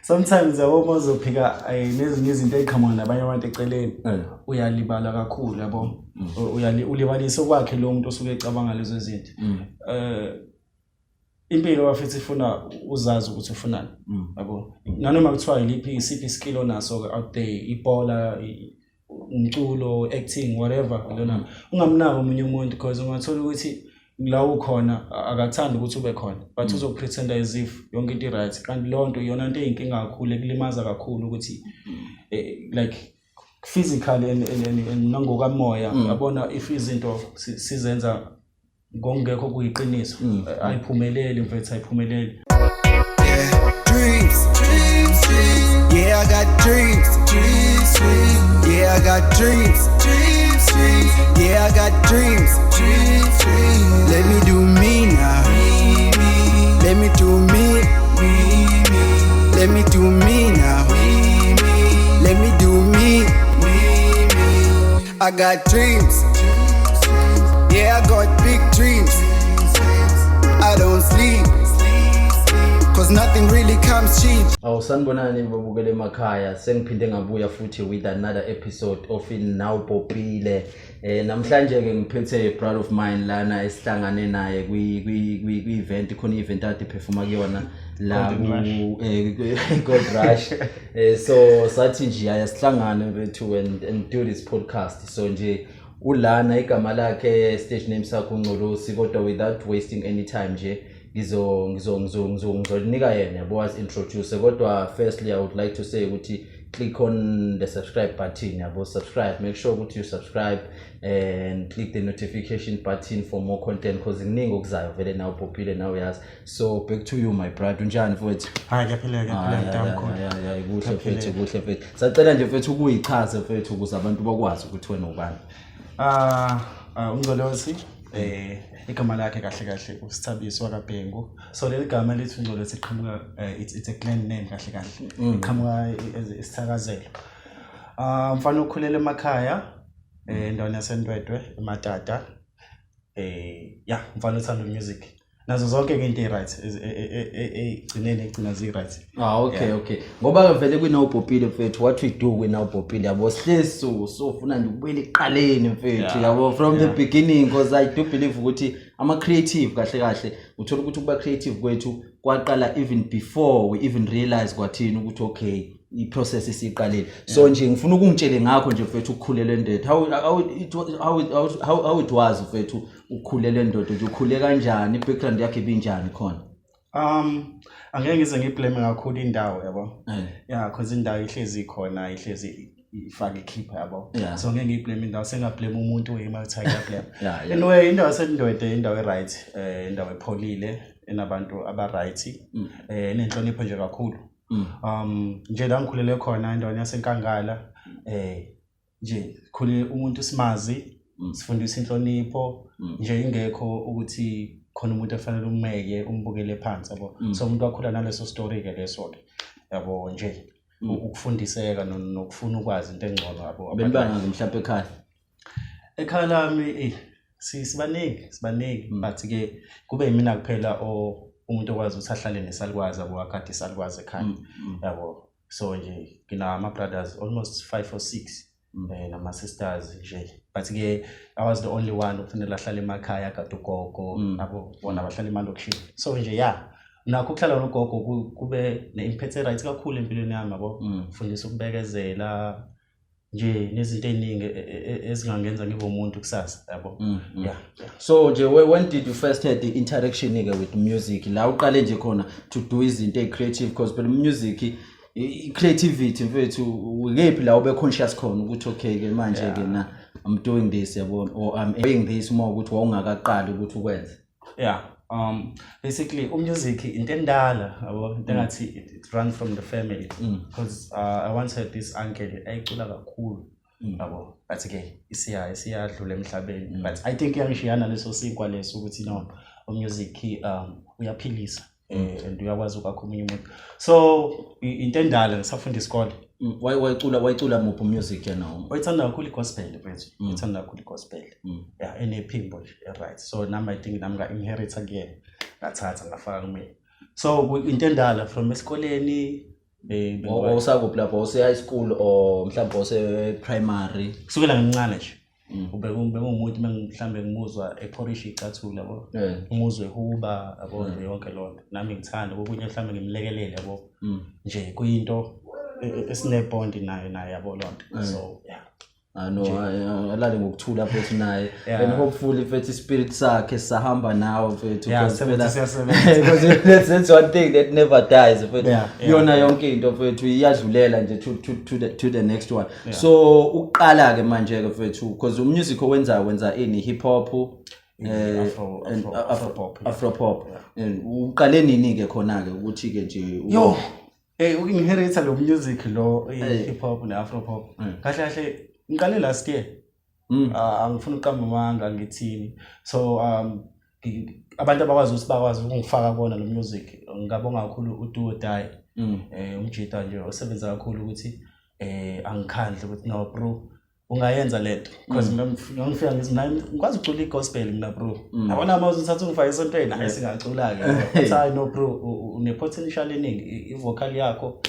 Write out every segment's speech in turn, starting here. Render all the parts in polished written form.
Sometimes uma uzophika nezinye izinto eziqhamuka nabanye abantu eceleni uyalibala kakhulu yabo. Ulibalisa kwakhe lo muntu osuke ecabanga lezo zinto. Impilo wafithi ifuna uzazi ukuthi ufunani yabo. Nanoma kuthiwa yiliphi isiphi skill onaso out there, ibhola, umculo, acting, whatever, lona ungamnaka umunye umuntu because ungathola ukuthi la ukhona akathanda ukuthi ube khona but uzopretenda as if yonke into right kanti lonto iyona into eyinkinga kakhulu ekulimaza kakhulu ukuthi like physically and nangokamoya yabona if izinto sizenza ngongekho kuyiqiniso ayiphumeleli mfethu ayiphumeleli. Yeah, I got dreams. Yeah, I got dreams. Yeah, I got dreams. Let me do me now. Let me do me. Let me do me now. Let me do me. I got dreams. Yeah, I got big dreams. I don't sleep. Cause nothing really comes cheap. Sanibonani babukele emakhaya sengiphinde ngabuya futhi with another episode of Ngcolosi. Namhlanje ke ngiphethe a brother of mine lana esihlangane naye kwi event khona event ade performa kuyona la Gold Rush. So sathi nje ayasihlangane bethu and do this podcast. So nje ulana igama lakhe stage name sakho Ngcolosi kodwa without wasting any time nje ngizolinika yena yabo as introduce kodwa firstly I would like to say ukuthi click on the subscribe button yabo subscribe, make sure ukuthi you subscribe and click the notification button for more content because iningi okuzayo vele nawo popile nawo yazi. So back to you my brother, unjani mfowethu? Hayi kuhle mkhulu. Yeah kuhle mfethu. Sacela nje mfethu ukuyichaze mfethu ukuze abantu bakwazi ukuthi wena ubani. Ngcolosi igama lakhe kahle usithabiswa kaBhengu. So leli gama lithi Ngcolosi iqhamuka it's a clan name kahle. Iqhamuka isithakazelo. Mfana ukhulela emakhaya endaweni yaseNdwedwe eMatata. Mfana uthanda music. Nazo zonke into right egcina zi right. Okay. Ngoba vele kwinawubhopile mfethu what we do kwinawubhopile yabo sihleso so ufuna nje ukubuyela iqaleni mfethu yabo from the beginning because I do believe ukuthi ama creative kahle uthola ukuthi kuba creative kwethu kwaqala even before we even realize kwathini ukuthi okay iprocess isiqalile. So nje ngifuna ukungitshele ngakho nje mfethu ukukhulela endoda how it was mfethu ukukhulela endoda nje ukhule kanjani background yakhe ibinjani khona. Angeke ngize ngiblame kakhulu indawo yabo. Because indawo ihlezi khona ihlezi ifaka ikhipha yabo. So ngeke ngiblame indawo sengablame umuntu weMalta blame. Anyway indawo yaseNdwedwe indawo eright indawo epholile enabantu aba right nenhlonipho nje kakhulu. Nje la ngikhulele khona endaweni yaseNkangala nje khule umuntu simazi sifundisa inhlonipho nje ingekho ukuthi khona umuntu efanele ummeke umbukele phansi yabo. So umuntu wakhula naleso story ke leso ke yabo nje ukufundiseka nokufuna ukwazi into engcono yabo. Benibanga mhlawumbe ekhaya lami sibaningi but ke kube yimina kuphela umuntu okwazi ukuthi ahlale nesalukwazi abo akade isalukwazi ekhaya yabo. So nje ngina ama brothers almost 5 or 6 nama sisters nje but ke I was the only one okufanele ahlale emakhaya kade ugogo nabo bona bahlala emalokishini. So nje nakho ukuhlala nogogo kube ne-impact right kakhulu empilweni yami yabo. Ufundisa ukubekezela nje nezinto eziningi ezingangenza ngibe umuntu kusasa yabo. So nje when did you first had the interaction with music la uqale nje khona to do izinto creative because but music creativity mfethu ngephi la ube conscious khona ukuthi okay ke manje ke na I'm doing this yabo or I'm doing this more ukuthi wawungakaqali ukuthi ukwenze. Basically music into endala yabo into ngathi it runs from the family because I once had this uncle ayicula kakhulu yabo but ke isiyadlula emhlabeni but I think yangishiyana leso sinkwa leso ukuthi no music uyaphilisa and uyakwazi ukwakha umunye umuntu. So into endala ngisafunda isikole. Wayicula muphi music yana? Wayithanda kakhulu igospel mfethu. Wayithanda kakhulu igospel. Enephimbo right. So nami I think nami nga inherit again. Ngathatha ngafaka kimi. So into endala from esikoleni Awusakuphi lapho use high school or mhlawumbe use primary kusukela ngincane nje umuntu mhlawumbe ngimuzwa ePorish icathula yabo umuzwe huba yabo nje yonke lonto nami ngithanda okunye mhlawumbe ngimlekelele yabo nje kuyinto esinebond naye yabo lonto so yeah alale ngokuthula futhi naye and hopefully futhi spirit sakhe sahamba nawe futhi because that's one thing that never dies futhi yona yonke into futhi iyadlulela nje to the next one so uqala ke manje ke futhi because umusic owenza ini hip hop afro pop uqale nini ke khona ke ukuthi ke nje yo ukinherita lo music lo hip hop ne afro pop kahle kahle ngiqale last year angifuna uqamba manga ngithini so abantu abakwazi usibakwazi ukungifaka bona lo music ngabonga kakhulu uDuo Dai umjita nje osebenza kakhulu ukuthi angikhandle ukuthi no bro ungayenza lento because ngifika ngithi ngikwazi ucula igospel mina bro yabona mawuze ngithatha ungifaka esontweni hayi singacula ke hayi no bro une potential eningi ivocal yakho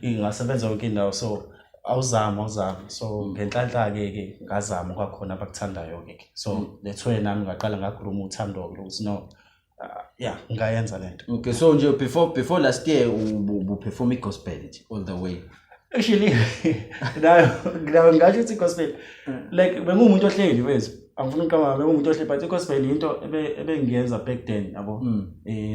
ingasebenza yonke indawo so awuzama so ngenhlanhla ke ngazama kwakhona abakuthandayo ke so that's why nami ngaqala ngakhuluma uthando ukuthi no ngayenza lento okay so nje before last year u perform gospel all the way actually nayo ngathi uthi gospel like bengumuntu ohleli wethu angifuna ukama bengumuntu ohleli but gospel into ebengiyenza back then yabo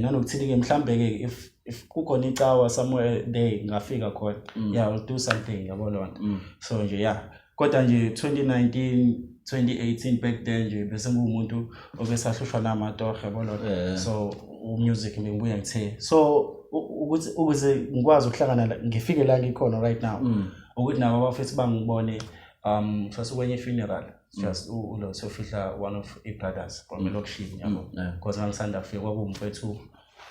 nanokuthini ke mhlambe ke if kukhona icawa somewhere there ngafika khona I'll do something yabo lonto so nje kodwa nje 2019 2018 back then nje bese ngumuntu obesahlushwa namatohe yabo lonto so music ngibuya ngithe so ukuthi ukuze ngikwazi ukuhlangana ngifike la ngikhona right now ukuthi nabo abafethi bangibone sasukwenye funeral just ulo sofihla one of the brothers from elokushini yabo because ngisanda kufika kwakumfethu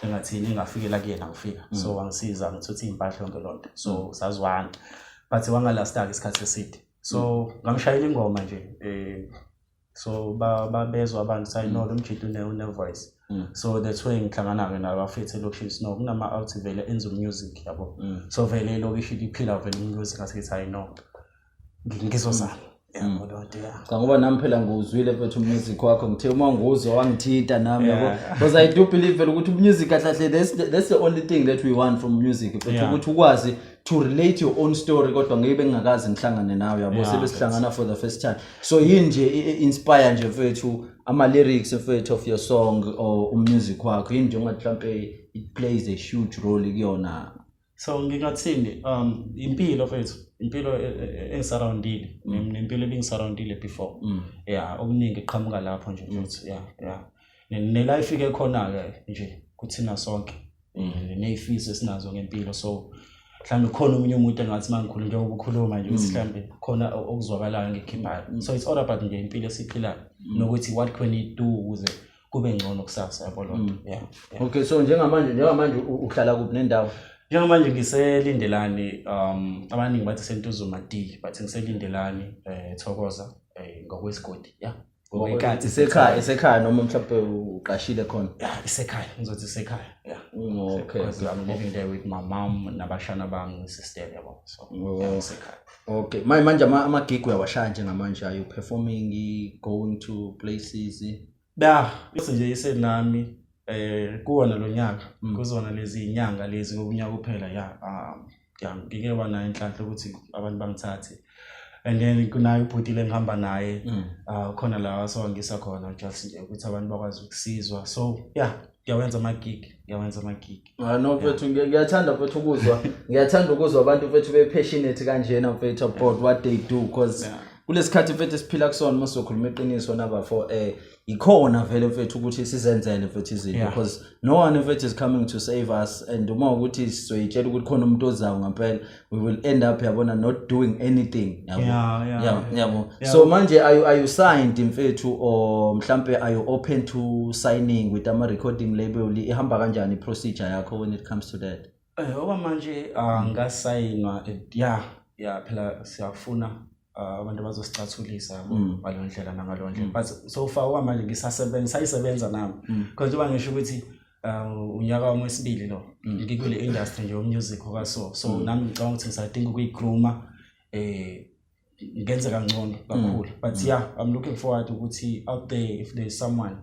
engathini ngafikela kuyena ngifika so wangisiza ngithuthi impahla yonke lonto so sazwana but wangalasta isikhathi eside so ngamshayela ingoma nje so babezwa abantu say no lo mjito une voice so that's why ngihlangana nabafethu elokushini no kunama out vele enza music yabo so vele elokushini iphila vele music asithi hayi no ngizozama ngoba nami phela nguzwile mfethu music wakho ngithe uma nguzwa wangithinta nami yabo because I do believe ukuthi music kahle that's the only thing that we want from music mfethu ukuthi ukwazi to relate your own story kodwa ngibe ngingakazi ngihlangane nawe yabo sebesihlangana for the first time so yinje inspire nje mfethu ama lyrics mfethu of your song or music wakho yinje mhlawumbe it plays a huge role kuyona so ngingathini impilo mfethu impilo engisurroundile nempilo ebingisurroundile before okuningi eqhamuka lapho nje mfethu ne life ike khona ke nje kuthina sonke nezifiso esinazo ngempilo so mhlambe khona umunye umuntu engathi mangikhuluma njengoba ukhuluma nje mhlambe khona okuzwakalayo ngekhiphayo so it's all about nje impilo esiphilayo nokuthi what can we do ukuze kube ngcono kusasa yabo lonto okay so njengamanje uhlala kuphi nendawo njengamanje ngiselindelani abaningi bathi sentuzuma D but ngiselindelani Thokoza ngokwesigodi ngokwekhathi isekhaya noma mhlawumbe uqashile khona isekhaya ngizothi isekhaya okay I'm living there with my mom nabashana bami sister yabo so isekhaya okay manje ama gig uyawashaya njengamanje are you performing going to places bese nje isenami kuwona lo nyaka kuzona lezi inyanga lezi ngokunyaka kuphela ngike bana inhlanhla ukuthi abantu bangithathe and then kunayo ibhutile engihamba naye khona la sowangisa khona just nje ukuthi abantu bakwazi ukusizwa so ngiyawenza ama gig no mfethu ngiyathanda mfethu ukuzwa abantu mfethu be passionate kanjena mfethu about what they do because kulesikhathi mfethu siphila kusona masokhuluma iqiniso naba for ikhona vele mfethu ukuthi sizenzele mfethu izinto because no one mfethu is coming to save us and uma ukuthi sizoyitshela ukuthi khona umuntu ozayo ngempela we will end up yabona not doing anything yabo so manje are you signed mfethu or mhlambe are you open to signing with ama recording label ihamba kanjani i procedure yakho when it comes to that oba manje ngasayinwa phela siyafuna abantu bazosicathulisa ngalondlela nangalondlela but so far manje ngisayisebenza nami because uba ngisho ukuthi unyaka wami wesibili lo ngikule industry nje music so nami ngicabanga ukuthi ngisadinga ukuyigrooma ngenze kangcono kakhulu but yeah I'm looking forward ukuthi out there if there is someone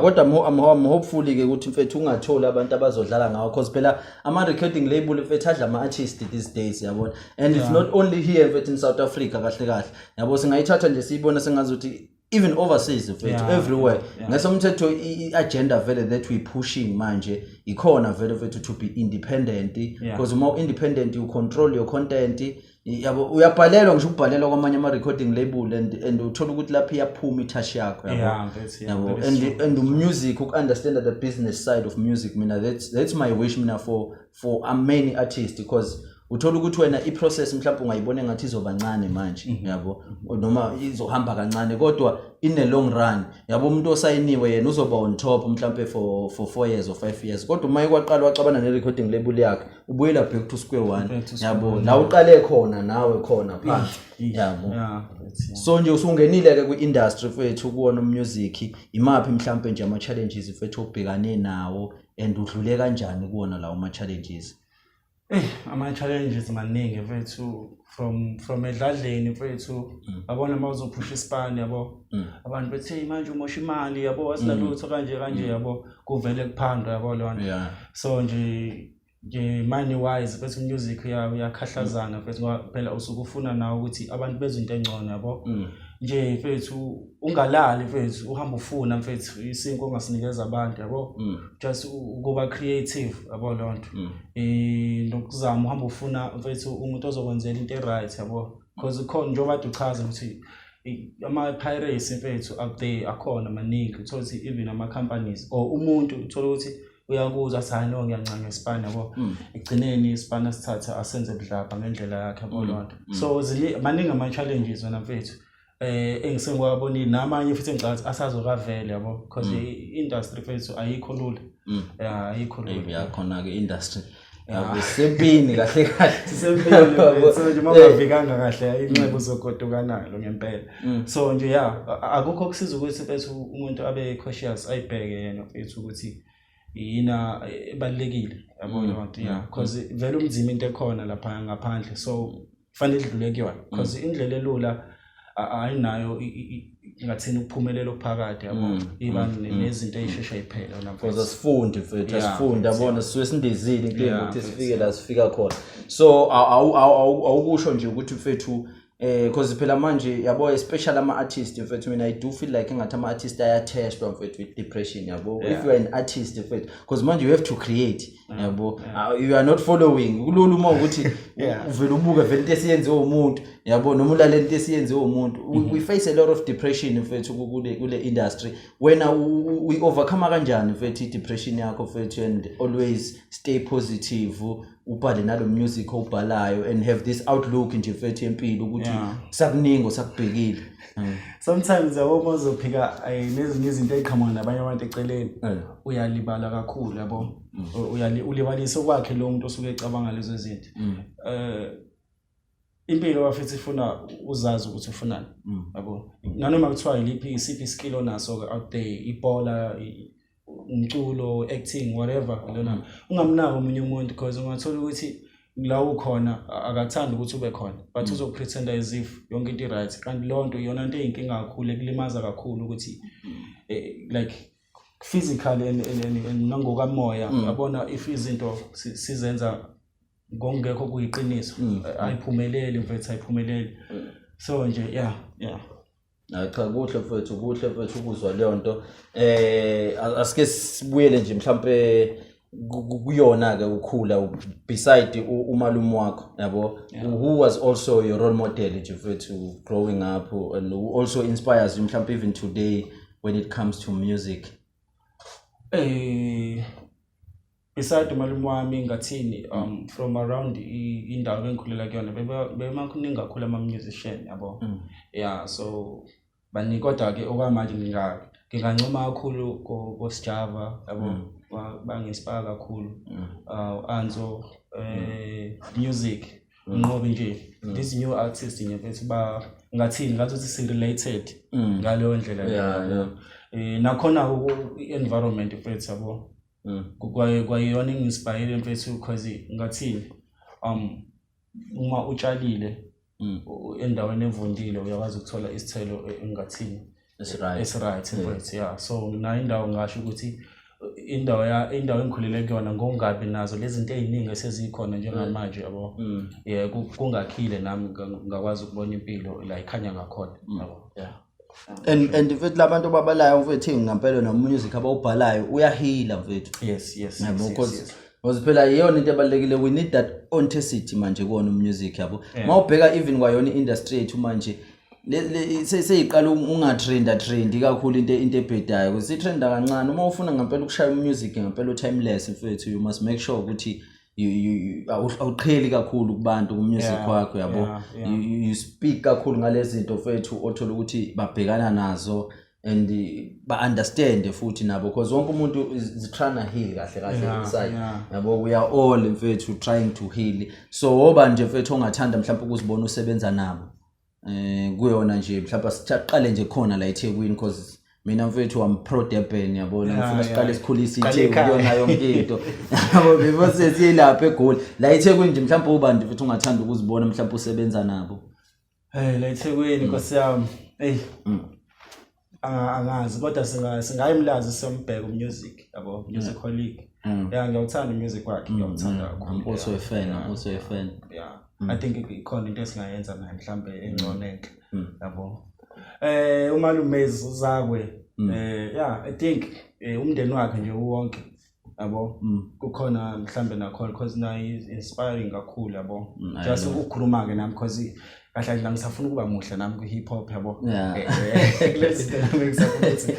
kodwa I'm hopefully ke ukuthi mfethu ungathola abantu abazodlala ngawo because phela ama recording label mfethu adla ama artists these days yabona and it's not only here mfethu in South Africa kahle yabo singayithatha nje siyibona sengazuthi even overseas mfethu everywhere ngesomthetho iagenda vele that we pushing manje ikhona vele mfethu to be independent because uma independent you control your content yabo uyabhalelwa ngisho ukubhalelwa kwamanye ama recording label and uthola ukuthi lapha iyaphuma itouch yakho yabo and music understand the business side of music mina that's my wish mina for many artists because uthola ukuthi wena iprocess mhlawumbe ungayibona ngathi izobancane manje yabo noma izohamba kancane kodwa in the long run yabo umuntu osayiniwe yena uzoba on top mhlawumbe for 4 years or 5 years kodwa uma ikwaqala wacabana ne recording label yakhe ubuyela back to square one yabo la uqale khona nawe khona phansi yabo so nje usungenile ke kwi-industry fethu kuwona music imaphi mhlawumbe nje ama challenges fethu obhekane nawo and udlule kanjani kuwona lawo ama challenges ama challenges maningi mfethu from edladleni mfethu abona mawuzophusha isipani yabo abantu bethi manje umosha imali yabo asinalutho kanje yabo kuvele kuphandwa yabo lona so nje money wise mfethu music yakhahlazana mfethu ngoba phela usukufuna nawe ukuthi abantu bezwe into engcono yabo nje mfethu ungalali mfethu uhamba ufuna mfethu isinko ongasinikeza abantu yabo just ukuba creative yabo lonto nokuzama uhamba ufuna mfethu umuntu ozokwenzela into right yabo because khona njengoba uchaza ukuthi ama pirates mfethu up there akhona maningi uthola ukuthi even ama companies or umuntu uthola ukuthi uyakuza sano ngiyancane ispan yabo egcineni ispan asithatha asenze budlapha ngendlela yakhe yabo lonto so maningi ama challenges wena mfethu engisengiwabonile namanye futhi engicathi asazokavela yabo because i-industry fethu ayikho lula ayikho lula yakhona ke industry sempini kahle sempini so nje mabavikanga kahle inqebo zogodukanayo ngempela so nje akukho kusiza ukuthi fethu umuntu abe cautious ayibheke yena fethu ukuthi yina ebalekile yabo lonto because vele umzima into ekhona lapha ngaphandle so kufanele idlule kuyona because indlela elula ayinayo ngathini ukuphumelela okuphakathi yabo iba nezinto ezishesha iphela lapho because asifundi mfethu asifundi yabona siwe sindizile into ukuthi sifike la sifika khona so awukusho nje ukuthi mfethu because phela manje yabo especially ama artists mfethu mina I do feel like ngathi ama artists ayatestwa mfethu with depression yabo if you are an artist mfethu because manje you have to create yabo you are not following kulula uma ukuthi uvela ubuka vele into esiyenziwe umuntu yabo noma ulalela into esiyenziwe umuntu we face a lot of depression mfethu kule industry wena we overcome kanjani mfethu depression yakho mfethu and always stay positive ubhale nalo music obhalayo and have this outlook nje mfethu empilo ukuthi sakuningo sakubhekile sometimes yabo mazophika nezinye izinto eziqhamuka nabanye abantu eceleni uyalibala kakhulu yabo ulibalisa kwakhe lo muntu osuke ecabanga lezo zinto impilo wafethu ifuna uzazi ukuthi ufunani yabo nanoma kuthiwa iliphi isiphi skill onaso out there ibhola umculo acting whatever lona ungamnaka umunye umuntu because ungathola ukuthi la ukhona akathanda ukuthi ube khona but uzopretenda as if yonke into right kanti lonto iyona into eyinkinga kakhulu ekulimaza kakhulu ukuthi like physically and nangokamoya yabona if izinto sizenza ngongekho kuyiqiniso ayiphumeleli mfethu ayiphumeleli so nje cha kuhle mfethu ukuzwa leyo nto asike sibuyele nje mhlambe kuyona ke ukhula beside umalume wakho yabo who was also your role model nje mfethu growing up and who also inspires you mhlambe even today when it comes to music beside umalume wami ngathini from around indawo engikhulela kuyona bemakuningi kakhulu ama musician yabo so bani kodwa ke okwamanje ngingancoma kakhulu koSjava yabo banginspire kakhulu Anzo music ngoba nje these new artists nje mfethu ngathini ngathi si related ngaleyo ndlela nakhona environment mfethu yabo kwayiyona inginspire mfethu because ngathini uma utshalile endaweni evundile uyakwazi ukuthola isithelo engathini right mfethu yeah so na indawo ngasho ukuthi indawo engikhulele kuyona ngongabi nazo lezi zinto eziningi esezikhona njengamanje yabo yeah kungakhile nami ngakwazi ukubona impilo la ikhanya ngakhona yabo yeah and mfethu labantu babalayo mfethu ngempela no music abawubhalayo uyahila mfethu yes because phela iyona into ebalekile we need that authenticity manje kuona music yabo mawubheka even kwayona industry yethu manje seyiqala ungatrend kakhulu into ebhedayo because itrenda kancane uma ufuna ngempela ukushaya music ngempela timeless mfethu you must make sure ukuthi awuqheli kakhulu kubantu music wakho yabo you speak kakhulu ngalezi zinto mfethu othola ukuthi babhekana nazo and ba understand futhi nabo because wonke umuntu is trying to heal kahle inside yabo we are all mfethu trying to heal so oba nje mfethu ongathanda mhlawumbe ukuzibona usebenza nabo kuyona nje mhlawumbe siqale nje khona la eThekwini because mina mfethu am pro Durban yabona ngifuna siqale sikhulisa iThekwini kuyona yonke into yabo before siyilapha eGoli la eThekwini nje mhlawumbe uba nje mfethu ungathanda ukuzibona mhlawumbe usebenza nabo la eThekwini Nkosi yami angazi kodwa singayimlazi sombheka music yabo music colleague yeah ngiyawuthanda music wakhe ngiyawuthanda kakhulu also a fan yeah I think ikhona into esingayenza naye mhlambe engconeke yabo umalumezi uzakwe yeah I think umndeni wakhe nje wonke yabo kukhona mhlambe nakhona because naye is inspiring kakhulu yabo just ukukhuluma ke nami because kahle la ngisafuna ukuba muhle nami ku hip hop yabo let's ngisafuna ukuthi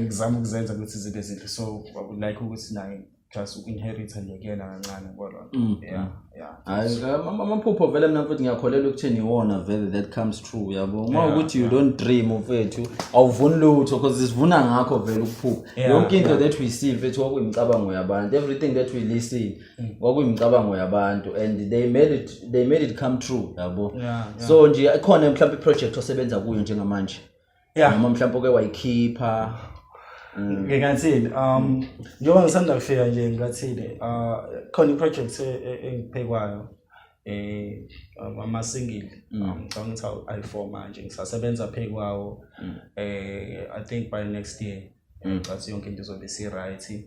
ngizama ukuzenza ukuthi izinto ezinhle so I would like ukuthi naye just uku-inherit nje kuyena kancane kodwa amaphupho vele mina mfethu ngiyakholelwa ukuthi niwona vele that comes true yabo uma ukuthi you don't dream mfethu awuvuni lutho because sivuna ngakho vele ukuphupha yonke into that we see mfethu kwakuyimicabango yabantu everything that we listen kwakuyimicabango yabantu and they made it come true yabo so nje ikhona mhlawumbe iproject osebenza kuyo njengamanje noma mhlawumbe ke wayikhipha ngingathini njengoba ngisanda kufika nje ngingathini khona iproject engiphekwayo ama single ngicabanga ukuthi ayi4 manje ngisasebenza phekwawo I think by next year ngicabanga yonke into izobe si right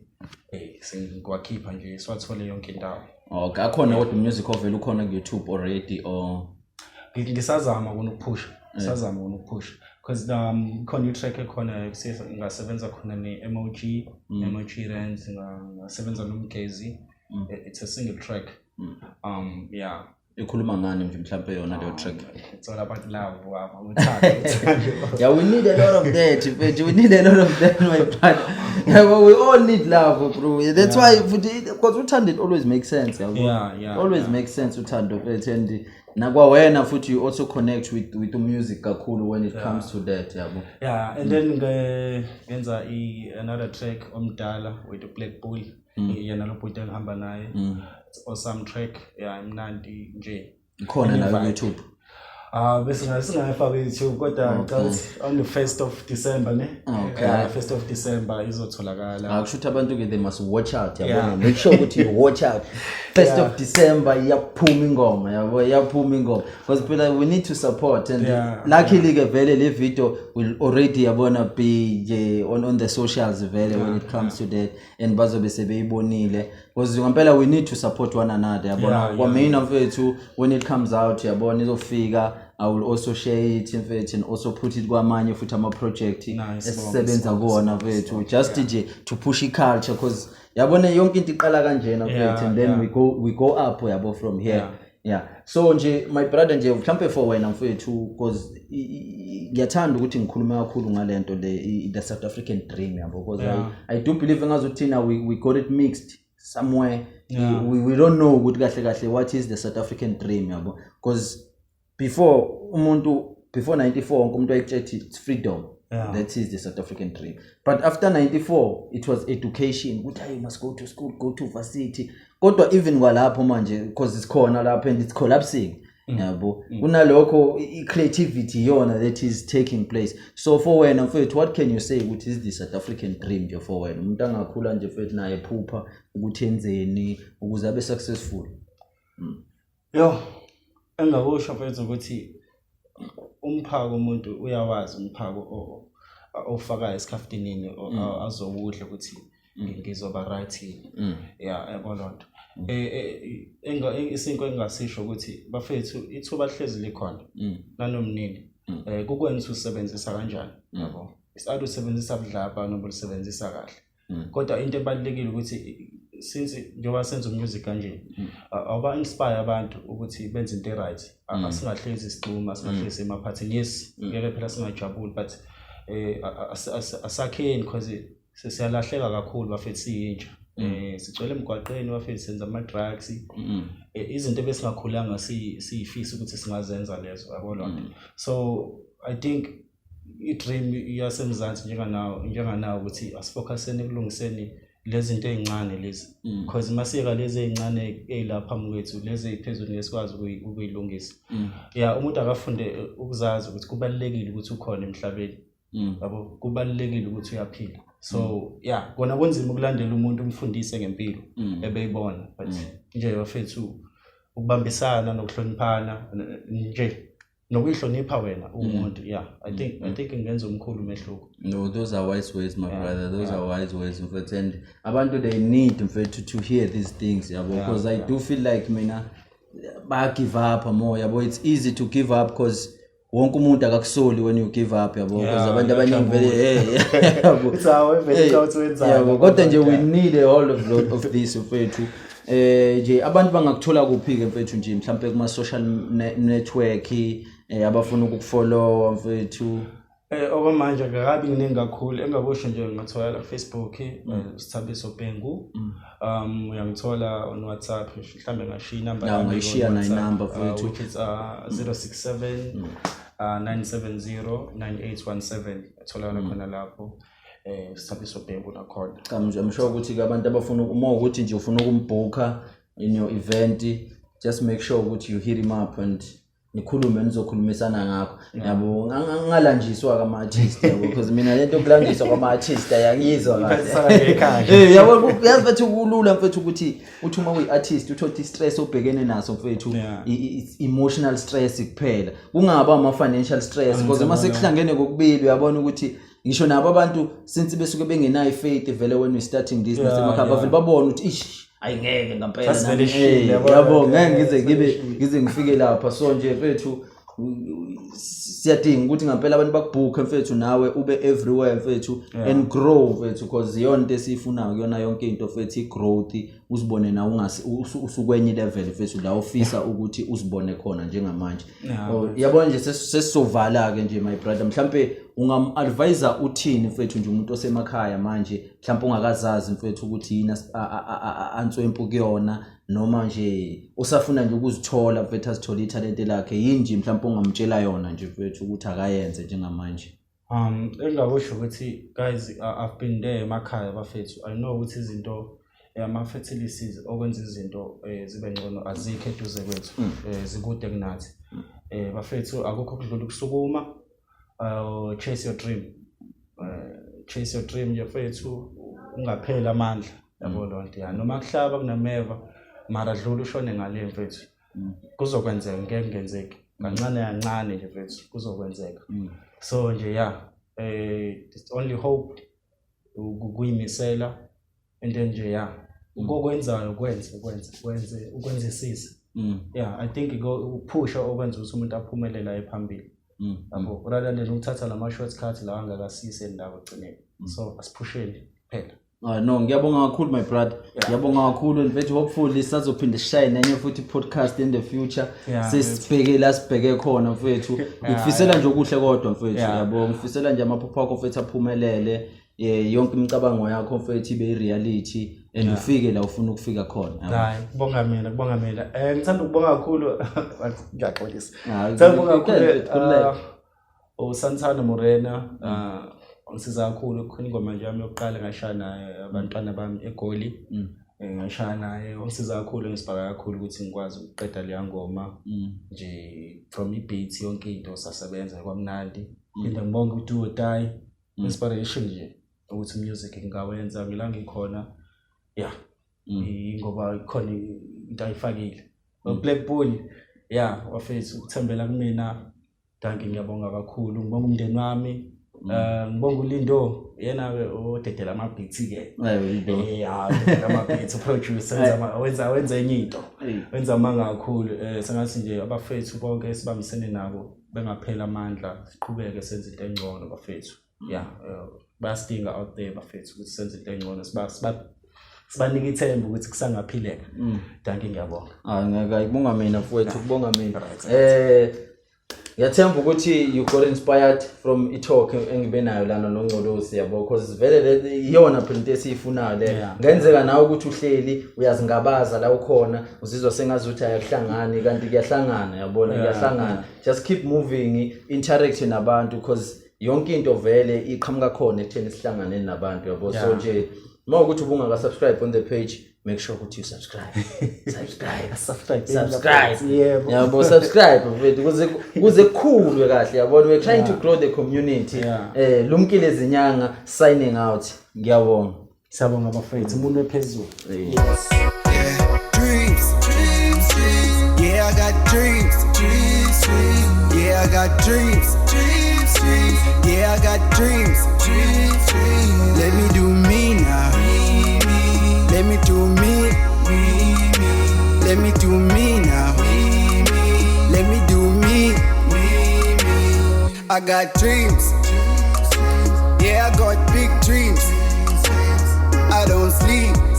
singwakhipha nje siwathole yonke indawo okay akhona kodwa music ovela ukhona ku YouTube already or ngisazama ukupusha ukupusha because khona i-track ekhona ngasebenza khona ne-emoji Rand ngasebenza nomgezi it's a single track yeah ikhuluma ngani nje mhlawumbe yona leyo track it's all about love uthando yeah we need a lot of that we need a lot of that my brother yeah we all need love bro that's why because uthando it always makes sense always makes sense uthando and nakwa wena futhi you also connect with the music kakhulu when it comes to that yabo and then ngenza another track omdala with the Black Bull yena lo bhuti engihamba naye it's awesome track imnandi nje ikhona la ku YouTube bese singayifaka YouTube kodwa on the 1st of December ne 1st of December izotholakala akushuthi abantu ke they must watch out yabona make sure ukuthi you watch out 1st of December yaphuma ingoma yabo yaphuma ingoma because phela we need to support and luckily ke vele le video will already yabona be on the socials vele when it comes to that and bazobe sebeyibonile because ngempela we need to support one another yabona kwa main mfethu when it comes out yabona izofika I will also share it in fact and also put it kwamanye futhi ama project esisebenza kuona mfethu just nje to push culture because yabona yonke into iqala kanjena mfethu and then we go up yabo from here so nje my brother nje mhlambe for wena mfethu because ngiyathanda ukuthi ngikhulume kakhulu ngalento le the South African dream yabo because I do believe ngazuthina we got it mixed somewhere we don't know ukuthi kahle what is the South African dream yabo because before 94 umuntu ayithethe it's freedom that is the South African dream but after 94 it was education ukuthi you must go to school go to varsity kodwa even kwalapho manje because it's khona lapho and it's collapsing yabo kunalokho i-creativity yona that is taking place. So for wena mfethu, what can you say ukuthi is the South African dream nje for wena umuntu angakhula nje mfethu naye phupha ukuthi enzeni ukuze abe successful? Engakusho mfethu ukuthi umphako umuntu uyawazi umphako ofaka esikhafutinini azowudla ukuthi ngizoba right yabononto. Isinto engasisho ukuthi bafethu ithuba lihlezi likhona nanomnini kukwenza usebenzisa kanjani yabo. Isado usebenzisa budlapha noma ulisebenzisa kahle. Kodwa into ebalekile ukuthi since njengoba senza music kanje aba inspire abantu ukuthi benze into right. Asingahlezi isixuma, asingahlezi emaphathini. Yes, ngeke phela singajabuli but asakheni because siyalahleka kakhulu bafethu siyintsha. Sigcwele emgwaqeni bafethu senza ama drugs. Izinto besingakhulanga siyifisa ukuthi singazenza lezo yabona. So I think i-dream yasemzansi njenganawo ukuthi asifocuseni ekulungiseni lezi zinto ezincane lezi because masika lezi ezincane elapha mwethu lezi eziphezulu ngesikwazi ukuyilungisa. Umuntu akafunde ukuzazi ukuthi kubalekile ukuthi ukhona emhlabeni yabo, kubalekile ukuthi uyaphila. So kona kunzima ukulandela umuntu umfundise ngempilo ebeyibona but nje bafethu ukubambisana nokuhloniphana nje nokuyihlonipha wena umuntu. I think ngenza umkhulu umehluko. No, those are wise ways, my brother. Those are wise ways, mfethu, and abantu they need mfethu to hear these things yabo, because I do feel like mina ba give up more yabo. It's easy to give up because wonke umuntu akakusoli when you give up yabo, because abantu abaningi vele yabo it's our wenza yabo. Kodwa nje we need a whole of this mfethu. Nje abantu bangakuthola kuphi ke mfethu nje mhlambe kuma social network abafuna ukufollow mfethu? Okwamanje akabi nginingi kakhulu. Engakusho nje ngathola Facebook Sithabiso Bhengu. Uyangithola on WhatsApp mhlambe ngashiya inamba yami. Ngishiya na inamba mfethu which is 067 970 9817. Atholakala khona lapho. Sithabiso Bhengu nakhona. I'm sure ukuthi abantu abafuna uma ukuthi nje ufuna ukumbooka in your event, just make sure ukuthi you hit him up and nikhulume nizokhulumisana ngakho yabo. Ngalanjiswa kama artist yabo, because mina lento yokulanjiswa kama artist ayangizwa kahle. Yabo yazi mfethu kulula mfethu ukuthi uthi uma uyi artist uthola stress obhekene naso mfethu, it's emotional stress kuphela, kungaba ama financial stress, because uma sekuhlangene kokubili uyabona ukuthi ngisho nabo abantu since besuke bengenayo faith vele when we starting this emakhaya vele babona ukuthi ayingeke ngempela nami yabo ngeke ngize ngifike lapha. So nje mfethu siyadinga ukuthi ngempela abantu bakubooka mfethu nawe ube everywhere mfethu and grow mfethu, because yona into esifunayo yona yonke into mfethu i-growth, uzibone na usukwenye level mfethu la ofisa ukuthi uzibone khona njengamanje. Yabona nje sesizovala ke nje my brother, mhlambe ungam-advise uthini mfethu nje umuntu osemakhaya manje mhlawumbe ungakazazi mfethu ukuthi yini answempu kuyona, noma nje usafuna nje ukuzithola mfethu azithola italent lakhe, yini nje mhlawumbe ungamtshela yona nje mfethu ukuthi akayenze njengamanje? Engakusho ukuthi guys, I've been there emakhaya bafethu. I know ukuthi izinto ama-fertilities okwenza izinto zibe ngcono azikho eduze kwethu, zikude kunathi bafethu. Akukho kudlula ukusukuma, chase your dream. Chase your dream nje mfethu, ungaphela amandla yabo lonto noma kuhlaba kunameva mara dlula ushone ngale mfethu, kuzokwenzeka. Ngeke ngenzeki kancane kancane nje mfethu, kuzokwenzeka. So nje it's only hope ukuyimisela and then nje ukokwenzayo ukwenzisisa. I think upusha okwenza ukuthi umuntu aphumelela ephambili yabo, rather than ukuthatha lama shortcuts la angakasise endawo egcineni. So asiphusheni phela. No, ngiyabonga kakhulu my brother. Ngiyabonga kakhulu mfethu, hopefully sizophinde shine nenye futhi podcast in the future. Sesibheke la sibheke khona mfethu. Ngifisela nje okuhle kodwa mfethu yabo, ngifisela nje amaphupho akho mfethu aphumelele, yonke imicabango yakho mfethu ibe reality and ufike la ufuna ukufika khona. Hayi, kubonga mina. Ngithanda ukubonga kakhulu ngiyaxolisa. Ngithanda ukubonga kakhulu uSantana Morena, ngisiza kakhulu khona ingoma nje yami yokuqala ngashaya naye abantwana bami eGoli. ngashaya naye wangisiza kakhulu ngisibhaka kakhulu ukuthi ngikwazi ukuqeda leya ngoma nje from i-beat yonke into sasebenza kwamnandi phinde ngibonge uDo or Die inspiration nje ukuthi music ngingawenza ngila ngikhona ngoba khona into ayifakile Blackpool wafethu ukuthembela kumina danke ngiyabonga kakhulu ngibonga umndeni wami ngibonga uLindo yena odedela ama beats ke odedela ama beats producer wenza enye into wenza manga kakhulu sengathi nje abafethu bonke esibambisene nabo bengaphela amandla siqhubeke senze into engcono bafethu bayastinga out there bafethu ukuthi senze into engcono sibanika ithemba ukuthi kusangaphileka danke ngiyabonga ngiyabonga mina mfowethu kubonga mina ngiyathemba ukuthi you got inspired from italk engibe nayo lana noNgcolosi yabo because vele iyona phela into esiyifunayo le ngenzeka nawe ukuthi uhleli uyazingabaza la ukhona uzizwa sengazuthi ayakuhlangani kanti kuyahlangana yabona kuyahlangana just keep moving interact nabantu because yonke into vele iqhamuka khona ekutheni sihlangane nabantu yabo so nje mawukuthi ubungaka subscribe on the page make sure ukuthi you subscribe yabo subscribe mfethu kuze kukhulwe kahle yabona we're trying to grow the community lumkile izinyanga signing out ngiyabonga siyabonga bafethu umuntu wephezulu Yeah, I got dreams. Yeah, I got dreams. Yeah, I got dreams. Let me do me now. Let me do me. Let me do me now. Let me do me. I got dreams. Yeah, I got big dreams. I don't sleep.